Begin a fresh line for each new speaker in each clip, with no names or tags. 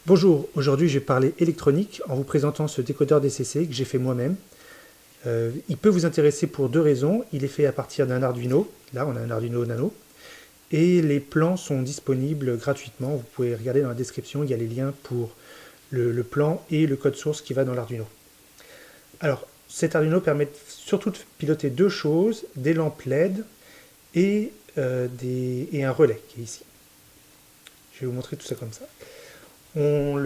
Bonjour, aujourd'hui je vais parler électronique en vous présentant ce décodeur DCC que j'ai fait moi-même. Il peut vous intéresser pour deux raisons. Il est fait à partir d'un Arduino, là on a un Arduino Nano, et les plans sont disponibles gratuitement. Vous pouvez regarder dans la description, il y a les liens pour le plan et le code source qui va dans l'Arduino. Alors cet Arduino permet surtout de piloter deux choses, des lampes LED et un relais qui est ici. Je vais vous montrer tout ça comme ça. On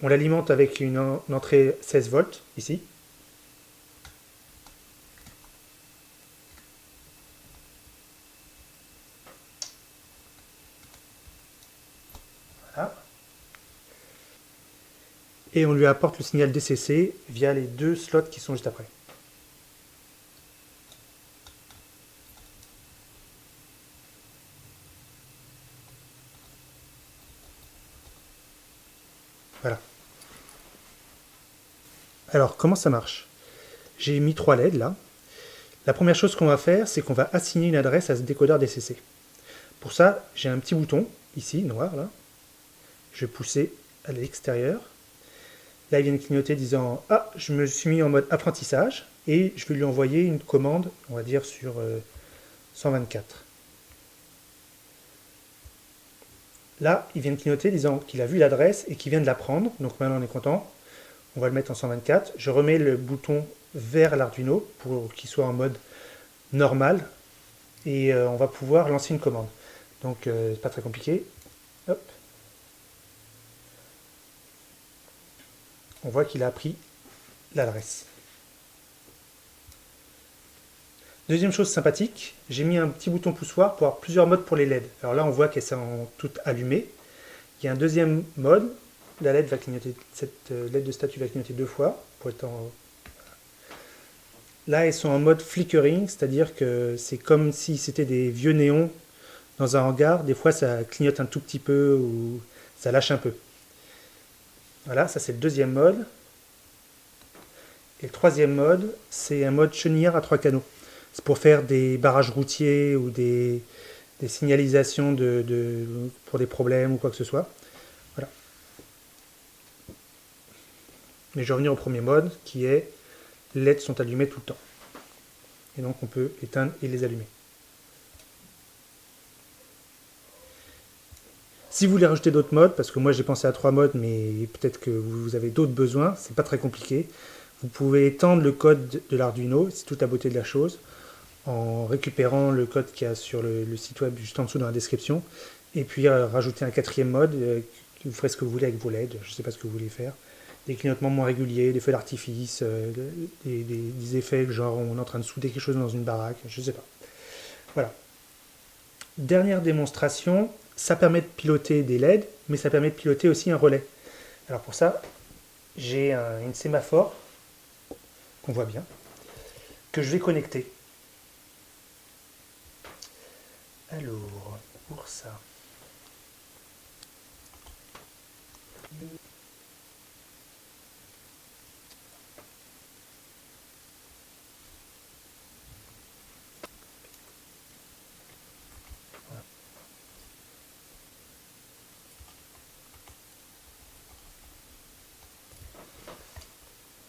l'alimente avec une entrée 16 volts, ici. Voilà. Et on lui apporte le signal DCC via les deux slots qui sont juste après. Voilà. Alors, comment ça marche? J'ai mis 3 LED là. La première chose qu'on va faire, c'est qu'on va assigner une adresse à ce décodeur DCC. Pour ça, j'ai un petit bouton, ici, noir, là. Je vais pousser à l'extérieur. Là, il vient de clignoter disant « Ah, je me suis mis en mode apprentissage » et je vais lui envoyer une commande, on va dire, sur 124. Là, il vient de clignoter disant qu'il a vu l'adresse et qu'il vient de la prendre. Donc maintenant, on est content. On va le mettre en 124. Je remets le bouton vers l'Arduino pour qu'il soit en mode normal. Et on va pouvoir lancer une commande. Donc, c'est pas très compliqué. Hop. On voit qu'il a appris l'adresse. Deuxième chose sympathique, j'ai mis un petit bouton poussoir pour avoir plusieurs modes pour les LED. Alors là, on voit qu'elles sont toutes allumées. Il y a un deuxième mode. La LED va clignoter, cette LED de statut va clignoter deux fois. Pour être en... Là, elles sont en mode flickering, c'est-à-dire que c'est comme si c'était des vieux néons dans un hangar. Des fois, ça clignote un tout petit peu ou ça lâche un peu. Voilà, ça c'est le deuxième mode. Et le troisième mode, c'est un mode chenillard à 3 canaux. C'est pour faire des barrages routiers ou des signalisations pour des problèmes ou quoi que ce soit. Voilà. Mais je vais revenir au premier mode qui est les LED sont allumées tout le temps. Et donc on peut éteindre et les allumer. Si vous voulez rajouter d'autres modes, parce que moi j'ai pensé à 3 modes, mais peut-être que vous avez d'autres besoins, c'est pas très compliqué. Vous pouvez étendre le code de l'Arduino, c'est toute la beauté de la chose, en récupérant le code qu'il y a sur le site web juste en dessous dans la description, et puis rajouter un quatrième mode, vous ferez ce que vous voulez avec vos LED, je ne sais pas ce que vous voulez faire. Des clignotements moins réguliers, des feux d'artifice, des effets genre on est en train de souder quelque chose dans une baraque, je ne sais pas. Voilà. Dernière démonstration, ça permet de piloter des LED, mais ça permet de piloter aussi un relais. Alors pour ça, j'ai une sémaphore, qu'on voit bien, que je vais connecter. Alors, pour ça...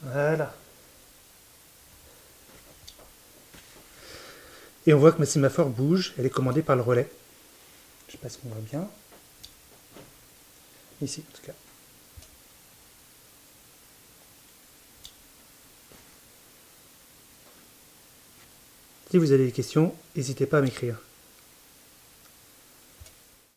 Voilà. Et on voit que ma sémaphore bouge, elle est commandée par le relais. Je ne sais pas si on voit bien. Ici, en tout cas. Si vous avez des questions, n'hésitez pas à m'écrire.